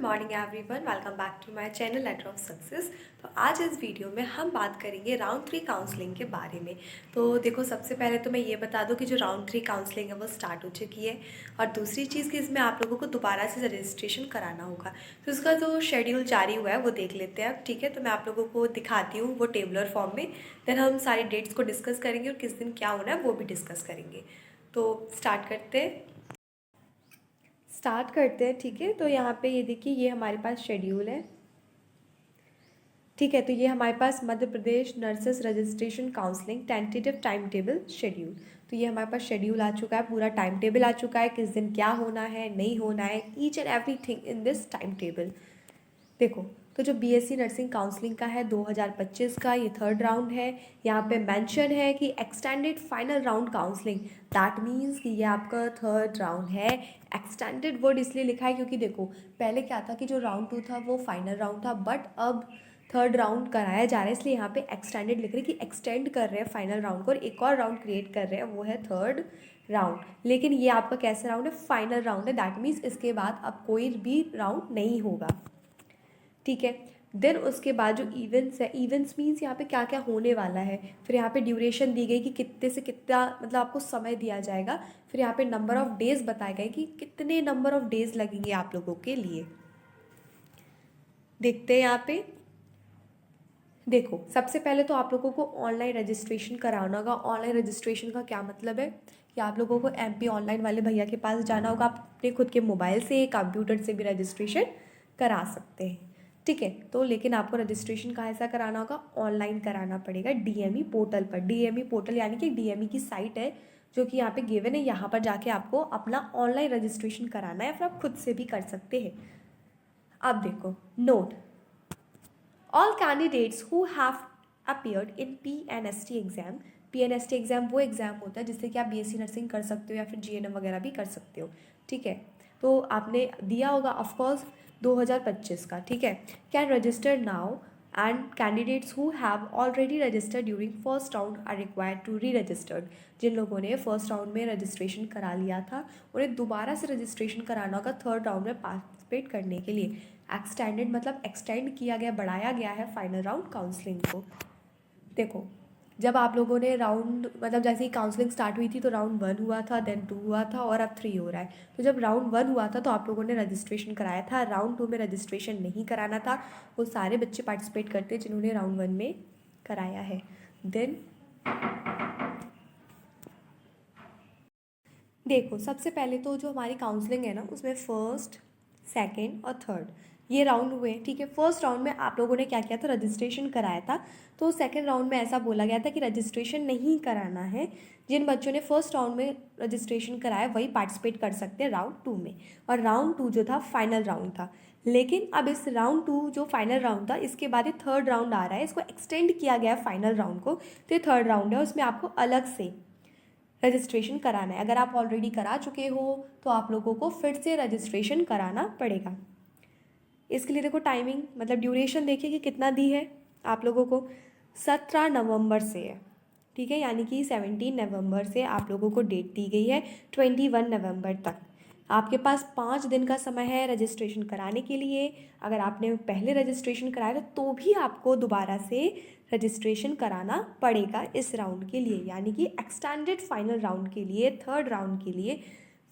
Morning everyone, welcome back to my channel letter of success. तो आज इस video में हम बात करेंगे राउंड 3 काउंसलिंग के बारे में। तो देखो, सबसे पहले तो मैं ये बता दूं कि जो राउंड 3 काउंसलिंग है वो स्टार्ट हो चुकी है। और दूसरी चीज़ कि इसमें आप लोगों को दोबारा से रजिस्ट्रेशन कराना होगा। तो उसका जो शेड्यूल जारी हुआ है वो देख लेते हैं अब। ठीक है, तो मैं आप लोगों को दिखाती हूँ वो टेबलर फॉर्म में। देन हम सारी डेट्स को डिस्कस करेंगे और किस दिन क्या होना है वो भी डिस्कस करेंगे। तो स्टार्ट करते हैं। ठीक है, तो यहाँ पे ये देखिए, ये हमारे पास शेड्यूल है। ठीक है, तो ये हमारे पास Madhya Pradesh nurses registration counselling tentative time table schedule. तो ये हमारे पास शेड्यूल आ चुका है, पूरा टाइम टेबल आ चुका है, किस दिन क्या होना है नहीं होना है, each and everything in this time table. देखो, तो जो बीएससी नर्सिंग काउंसलिंग का है 2025 का, ये थर्ड राउंड है। यहाँ पे मेंशन है कि extended final round counselling, that means कि ये आपका थर्ड राउंड है। एक्सटेंडेड वर्ड इसलिए लिखा है क्योंकि देखो, पहले क्या था कि जो राउंड 2 था वो फाइनल राउंड था, बट अब थर्ड राउंड कराया जा रहा है, इसलिए यहाँ पे एक्सटेंडेड लिख रहे हैं कि एक्सटेंड कर रहे हैं फाइनल राउंड को और एक और राउंड क्रिएट कर रहे हैं, वो है थर्ड राउंड। लेकिन ये आपका कैसा राउंड है? फाइनल राउंड है। दैट मीन्स इसके बाद अब कोई भी राउंड नहीं होगा। ठीक है, देन उसके बाद जो इवेंट्स है, इवेंट्स मीन्स यहाँ पे क्या क्या होने वाला है। फिर यहाँ पे ड्यूरेशन दी गई कि कितने से कितना, मतलब आपको समय दिया जाएगा। फिर यहाँ पे नंबर ऑफ डेज बताए गए कि कितने नंबर ऑफ डेज लगेंगे आप लोगों के लिए। देखते हैं यहाँ पे। देखो, सबसे पहले तो आप लोगों को ऑनलाइन रजिस्ट्रेशन कराना होगा। ऑनलाइन रजिस्ट्रेशन का क्या मतलब है कि आप लोगों को एमपी ऑनलाइन वाले भैया के पास जाना होगा। आप अपने खुद के मोबाइल से, कंप्यूटर से भी रजिस्ट्रेशन करा सकते हैं। ठीक है, तो लेकिन आपको रजिस्ट्रेशन कहाँ ऐसा कराना होगा? ऑनलाइन कराना पड़ेगा डीएमई पोर्टल पर। डीएमई पोर्टल यानी कि डीएमई की साइट है जो कि यहाँ पे गिवन है। यहाँ पर जाके आपको अपना ऑनलाइन रजिस्ट्रेशन कराना है, फिर आप खुद से भी कर सकते हैं। अब देखो, note, all candidates who have appeared in PNST exam. PNST exam वो एग्ज़ाम होता है जिससे कि आप बीएससी नर्सिंग कर सकते हो या फिर जीएनएम वगैरह भी कर सकते हो। ठीक है, तो आपने दिया होगा ऑफकोर्स 2025 का। ठीक है, can register now and candidates who have already registered during first round are required to re registered. जिन लोगों ने फर्स्ट राउंड में रजिस्ट्रेशन करा लिया था उन्हें दोबारा से रजिस्ट्रेशन कराना होगा थर्ड राउंड में पार्टिसिपेट करने के लिए। एक्सटेंडेड मतलब एक्सटेंड किया गया, बढ़ाया गया है फाइनल राउंड काउंसलिंग को। देखो, जब आप लोगों ने राउंड, मतलब जैसे ही काउंसलिंग स्टार्ट हुई थी तो राउंड 1 हुआ था, देन 2 हुआ था और अब 3 हो रहा है। तो जब राउंड 1 हुआ था तो आप लोगों ने रजिस्ट्रेशन कराया था। राउंड 2 में रजिस्ट्रेशन नहीं कराना था, वो सारे बच्चे पार्टिसिपेट करते हैं जिन्होंने राउंड 1 में कराया है। देन देखो, सबसे पहले तो जो हमारी काउंसलिंग है ना, उसमें फर्स्ट, सेकंड और थर्ड ये राउंड हुए। ठीक है, फर्स्ट राउंड में आप लोगों ने क्या किया था? रजिस्ट्रेशन कराया था। तो सेकंड राउंड में ऐसा बोला गया था कि रजिस्ट्रेशन नहीं कराना है। जिन बच्चों ने फर्स्ट राउंड में रजिस्ट्रेशन कराया वही पार्टिसिपेट कर सकते हैं राउंड 2 में। और राउंड 2 जो था फाइनल राउंड था। लेकिन अब इस राउंड 2 जो फाइनल राउंड था, इसके बाद ये थर्ड राउंड आ रहा है, इसको एक्सटेंड किया गया है फाइनल राउंड को। तो ये थर्ड राउंड है, उसमें आपको अलग से रजिस्ट्रेशन कराना है। अगर आप ऑलरेडी करा चुके हो तो आप लोगों को फिर से रजिस्ट्रेशन कराना पड़ेगा। इसके लिए देखो, टाइमिंग मतलब ड्यूरेशन देखिए कि कितना दी है आप लोगों को। 17 नवंबर से है। ठीक है, यानी कि 17 नवंबर से आप लोगों को डेट दी गई है 21 नवंबर तक। आपके पास 5 दिन का समय है रजिस्ट्रेशन कराने के लिए। अगर आपने पहले रजिस्ट्रेशन कराया तो भी आपको दोबारा से रजिस्ट्रेशन कराना पड़ेगा इस राउंड के लिए, यानी कि एक्सटेंडेड फाइनल राउंड के लिए, थर्ड राउंड के लिए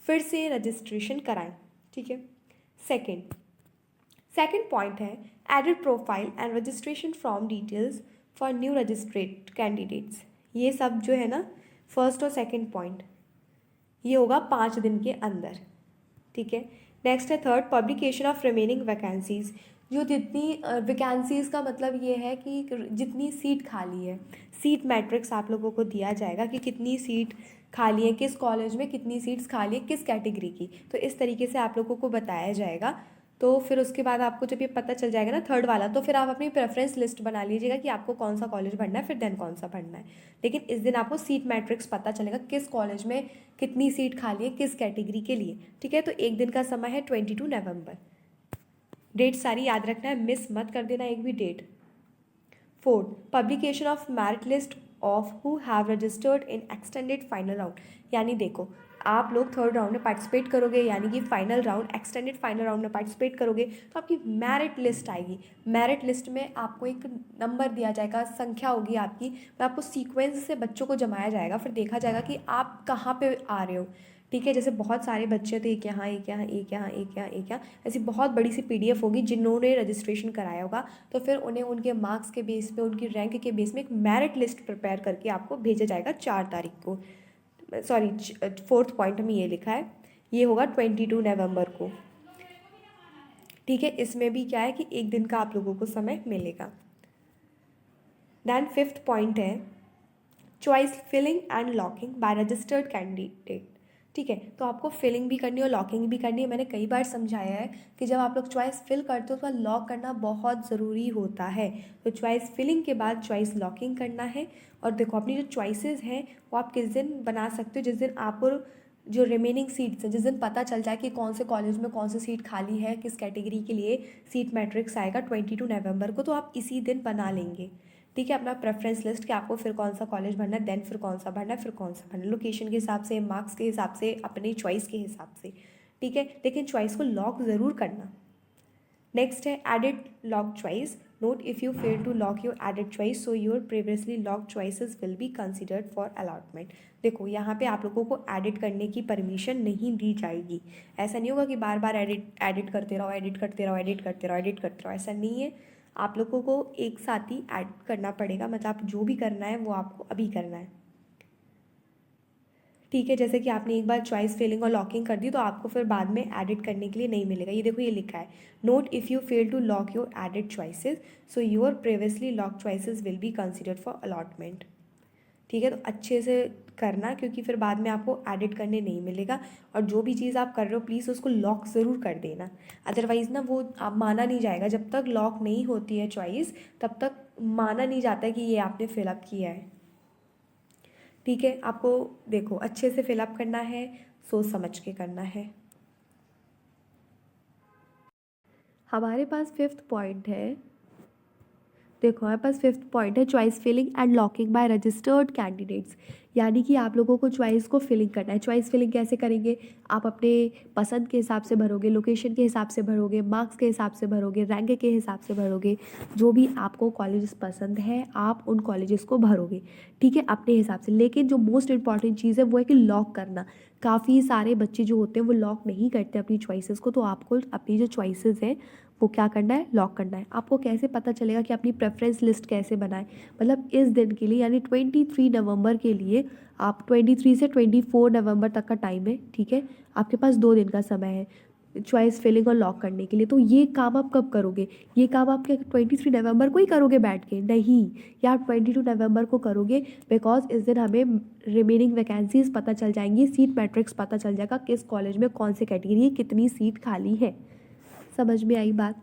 फिर से रजिस्ट्रेशन कराएं। ठीक है, सेकेंड पॉइंट है edited profile and registration form details for new registered candidates. ये सब जो है ना, फर्स्ट और सेकेंड पॉइंट, ये होगा 5 दिन के अंदर। ठीक है, नेक्स्ट है third, publication of remaining vacancies. जो जितनी वैकेंसीज़ का मतलब ये है कि जितनी सीट खाली है, सीट मैट्रिक्स आप लोगों को दिया जाएगा कि कितनी सीट खाली है, किस कॉलेज में कितनी सीट्स खाली है, किस कैटेगरी की। तो इस तरीके से आप लोगों को बताया जाएगा। तो फिर उसके बाद आपको जब ये पता चल जाएगा ना थर्ड वाला, तो फिर आप अपनी प्रेफरेंस लिस्ट बना लीजिएगा कि आपको कौन सा कॉलेज पढ़ना है, फिर देन कौन सा पढ़ना है। लेकिन इस दिन आपको सीट मैट्रिक्स पता चलेगा, किस कॉलेज में कितनी सीट खाली है, किस कैटेगरी के लिए। ठीक है, तो एक दिन का समय है 22 नवंबर। डेट सारी याद रखना है, मिस मत कर देना एक भी date. Fourth, publication of merit list of who have registered in extended final round. यानी देखो, आप लोग थर्ड राउंड में पार्टिसिपेट करोगे, यानी कि final round, extended final round में पार्टिसिपेट करोगे, तो आपकी मेरिट लिस्ट आएगी। मेरिट लिस्ट में आपको एक नंबर दिया जाएगा, संख्या होगी आपकी, मैं आपको सीक्वेंस से बच्चों को जमाया जाएगा, फिर देखा जाएगा कि आप कहाँ पे आ रहे हो। ठीक है, जैसे बहुत सारे बच्चे थे, एक यहाँ एक यहाँ एक यहाँ एक यहाँ एक यहाँ, ऐसी बहुत बड़ी सी PDF होगी जिन्होंने रजिस्ट्रेशन कराया होगा, तो फिर उन्हें उनके मार्क्स के बेस पे, उनकी रैंक के बेस में एक मेरिट लिस्ट प्रिपेयर करके आपको भेजा जाएगा 4 तारीख को, सॉरी 4th पॉइंट में ये लिखा है, ये होगा 22 नवंबर को। ठीक है, इसमें भी क्या है कि एक दिन का आप लोगों को समय मिलेगा। देन 5th पॉइंट है choice filling and locking by registered candidate. ठीक है, तो आपको फिलिंग भी करनी है और लॉकिंग भी करनी है। मैंने कई बार समझाया है कि जब आप लोग चॉइस फिल करते हो तो लॉक करना बहुत ज़रूरी होता है। तो चॉइस फिलिंग के बाद चॉइस लॉकिंग करना है। और देखो, अपनी जो चॉइसेस हैं वो आप किस दिन बना सकते हो, जिस दिन आपको जो रिमेनिंग सीट्स हैं, जिस दिन पता चल जाए कि कौन से कॉलेज में कौन सी सीट खाली है, किस कैटेगरी के लिए सीट मैट्रिक्स आएगा 22 नवंबर को, तो आप इसी दिन बना लेंगे। ठीक है, अपना प्रेफरेंस लिस्ट कि आपको फिर कौन सा कॉलेज भरना है, देन फिर कौन सा भरना है, फिर कौन सा भरना है, लोकेशन के हिसाब से, मार्क्स के हिसाब से, अपनी चॉइस के हिसाब से। ठीक है, लेकिन चॉइस को लॉक ज़रूर करना। नेक्स्ट है edited lock choice. Note if you fail to lock your edited choice so your previously lock choices will be considered for allotment. देखो, यहाँ पे आप लोगों को एडिट करने की परमिशन नहीं दी जाएगी। ऐसा नहीं होगा कि बार बार एडिट करते रहो, एडिट करते रहो, एडिट करते रहो, एडिट करते रहो, ऐसा नहीं है। आप लोगों को एक साथ ही ऐड करना पड़ेगा, मतलब आप जो भी करना है वो आपको अभी करना है। ठीक है, जैसे कि आपने एक बार चॉइस फिलिंग और लॉकिंग कर दी तो आपको फिर बाद में एडिट करने के लिए नहीं मिलेगा। ये देखो, ये लिखा है, note if you fail to lock your edited choices so your previously lock choices will be considered for allotment. ठीक है, तो अच्छे से करना, क्योंकि फिर बाद में आपको एडिट करने नहीं मिलेगा। और जो भी चीज़ आप कर रहे हो प्लीज़ उसको लॉक ज़रूर कर देना, अदरवाइज़ ना वो आप माना नहीं जाएगा। जब तक लॉक नहीं होती है चॉइस तब तक माना नहीं जाता है कि ये आपने फिलअप किया है। ठीक है, आपको देखो अच्छे से फिलअप करना है, सोच समझ के करना है। हमारे पास 5th पॉइंट है, देखो हमारे पास 5th पॉइंट है choice filling and locking by registered candidates. यानी कि आप लोगों को चॉइस को फिलिंग करना है। चॉइस फिलिंग कैसे करेंगे, आप अपने पसंद के हिसाब से भरोगे, लोकेशन के हिसाब से भरोगे, मार्क्स के हिसाब से भरोगे, रैंक के हिसाब से भरोगे, जो भी आपको कॉलेजेस पसंद है आप उन कॉलेजेस को भरोगे। ठीक है, अपने हिसाब से। लेकिन जो मोस्ट इंपॉर्टेंट चीज़ है वो है कि लॉक करना। काफ़ी सारे बच्चे जो होते हैं वो लॉक नहीं करते अपनी चॉइसेस को, तो आपको अपनी जो चॉइसेस हैं वो क्या करना है, लॉक करना है। आपको कैसे पता चलेगा कि अपनी प्रेफरेंस लिस्ट कैसे बनाएं, मतलब इस दिन के लिए यानी 23 नवंबर के लिए आप 23 से 24 नवंबर तक का टाइम है। ठीक है, आपके पास 2 दिन का समय है चॉइस फिलिंग और लॉक करने के लिए। तो ये काम आप कब करोगे, ये काम आप क्या 23 नवंबर को ही करोगे बैठ के? नहीं, या आप 22 नवंबर को करोगे, बिकॉज इस दिन हमें रिमेनिंग वैकेंसीज पता चल जाएंगी, सीट मैट्रिक्स पता चल जाएगा, किस कॉलेज में कौन से कैटेगरी कितनी सीट खाली है। समझ में आई बात?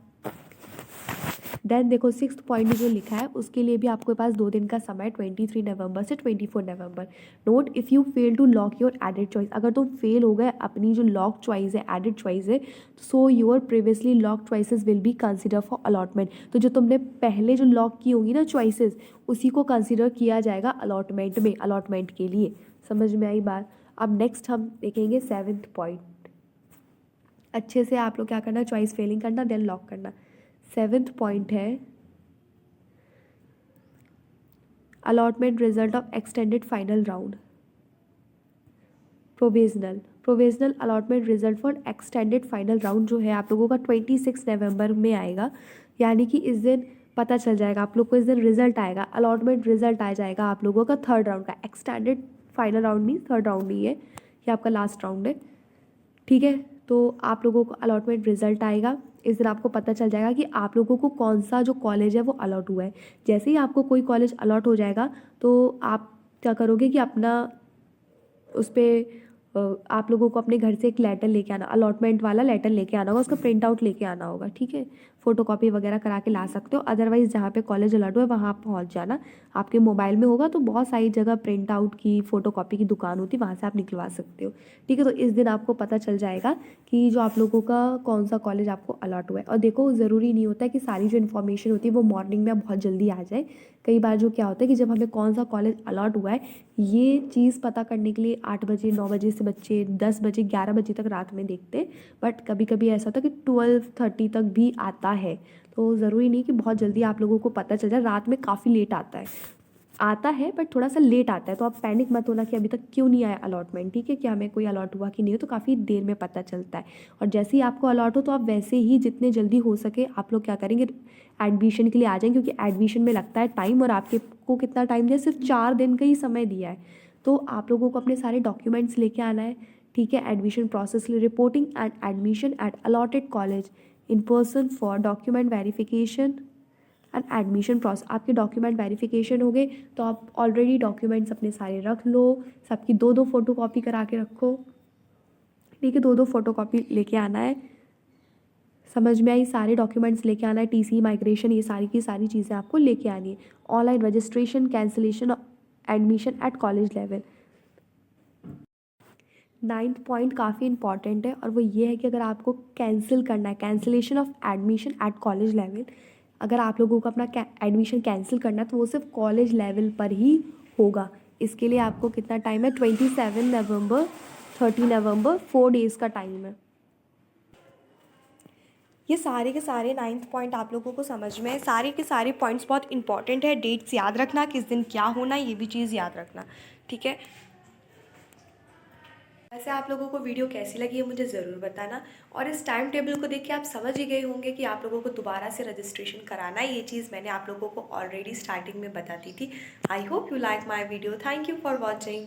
देन देखो 6th पॉइंट जो लिखा है उसके लिए भी आपके पास 2 दिन का समय, 23 नवंबर से 24 नवंबर। Note if you fail to lock your edited choice, अगर तुम फेल हो गए अपनी जो लॉक चॉइस है, एडिड चॉइस है, so your previously lock choices will be consider for allotment. तो जो तुमने पहले जो लॉक की होंगी ना चॉइसेस, उसी को कंसिडर किया जाएगा अलॉटमेंट में, अलॉटमेंट के लिए। समझ में आई बात? अब नेक्स्ट हम देखेंगे 7th पॉइंट। अच्छे से आप लोग क्या करना, चॉइस फिलिंग करना, देन लॉक करना। 7th पॉइंट है allotment result of extended final round. Provisional allotment result for extended final round जो है आप लोगों का 26 नवंबर में आएगा। यानी कि इस दिन पता चल जाएगा आप लोग को, इस दिन रिजल्ट आएगा, अलॉटमेंट रिजल्ट आ जाएगा आप लोगों का 3rd राउंड का। एक्सटेंडेड फाइनल राउंड नहीं, 3rd राउंड नहीं है, ये आपका लास्ट राउंड है। ठीक है, तो आप लोगों को अलॉटमेंट रिजल्ट आएगा, इस दिन आपको पता चल जाएगा कि आप लोगों को कौन सा जो कॉलेज है वो अलॉट हुआ है। जैसे ही आपको कोई कॉलेज अलॉट हो जाएगा तो आप क्या करोगे कि अपना उस पर आप लोगों को अपने घर से एक लेटर लेके आना, अलॉटमेंट वाला लेटर लेके आना होगा, उसका प्रिंट आउट लेके आना होगा। ठीक है, फोटोकॉपी वगैरह करा के ला सकते हो, अदरवाइज़ जहाँ पे कॉलेज अलॉट हुआ है वहाँ आप पहुँच जाना। आपके मोबाइल में होगा तो बहुत सारी जगह प्रिंट आउट की, फोटोकॉपी की दुकान होती है, वहाँ से आप निकलवा सकते हो। ठीक है, तो इस दिन आपको पता चल जाएगा कि जो आप लोगों का कौन सा कॉलेज आपको अलॉट हुआ है। और देखो, ज़रूरी नहीं होता है कि सारी जो इन्फॉर्मेशन होती है वो मॉर्निंग में बहुत जल्दी आ जाए। कई बार जो क्या होता है कि जब हमें कौन सा कॉलेज अलॉट हुआ है ये चीज़ पता करने के लिए 8 बजे 9 बजे से बच्चे 10 बजे 11 बजे तक रात में देखते, बट कभी कभी ऐसा होता है कि 12:30 तक भी आता है। तो ज़रूरी नहीं कि बहुत जल्दी आप लोगों को पता चल जाए, रात में काफ़ी लेट आता है बट थोड़ा सा लेट आता है। तो आप पैनिक मत होना कि अभी तक क्यों नहीं आया अलॉटमेंट, ठीक है, कि हमें कोई अलॉट हुआ कि नहीं हो, तो काफ़ी देर में पता चलता है। और जैसे ही आपको अलॉट हो तो आप वैसे ही जितने जल्दी हो सके आप लोग क्या करेंगे, एडमिशन के लिए आ जाएंगे, क्योंकि एडमिशन में लगता है टाइम, और आपके को कितना टाइम दिया है, सिर्फ 4 दिन का ही समय दिया है। तो आप लोगों को अपने सारे डॉक्यूमेंट्स लेके आना है, ठीक है। Admission process reporting and admission eight allotted college in person for document verification and admission process. आपके डॉक्यूमेंट वेरिफिकेशन हो गए तो आप ऑलरेडी डॉक्यूमेंट्स अपने सारे रख लो, सबकी 2-2 फोटो कॉपी करा के रखो, ठीक है। 2-2 फोटो कॉपी लेके आना है, समझ में आई, सारे डॉक्यूमेंट्स लेके आना है, टीसी माइग्रेशन, ये सारी की सारी चीज़ें आपको लेके आनी है। Online registration cancellation admission at college level. 9th point काफ़ी इंपॉर्टेंट है, और वो ये है कि अगर आपको कैंसिल करना है, cancellation of admission at college level, अगर आप लोगों को अपना एडमिशन कैंसिल करना है तो वो सिर्फ कॉलेज लेवल पर ही होगा। इसके लिए आपको कितना टाइम है, 27 नवंबर 30 नवंबर, 4 डेज़ का टाइम है। ये सारे के सारे 9th पॉइंट आप लोगों को समझ में है। सारे के सारे पॉइंट्स बहुत इंपॉर्टेंट है, डेट्स याद रखना, किस दिन क्या होना, ये भी चीज़ याद रखना, ठीक है। वैसे आप लोगों को वीडियो कैसी लगी है मुझे ज़रूर बताना, और इस टाइम टेबल को देख के आप समझ ही गए होंगे कि आप लोगों को दोबारा से रजिस्ट्रेशन कराना है। ये चीज़ मैंने आप लोगों को ऑलरेडी स्टार्टिंग में बता दी थी। I hope you like my video. Thank you for watching.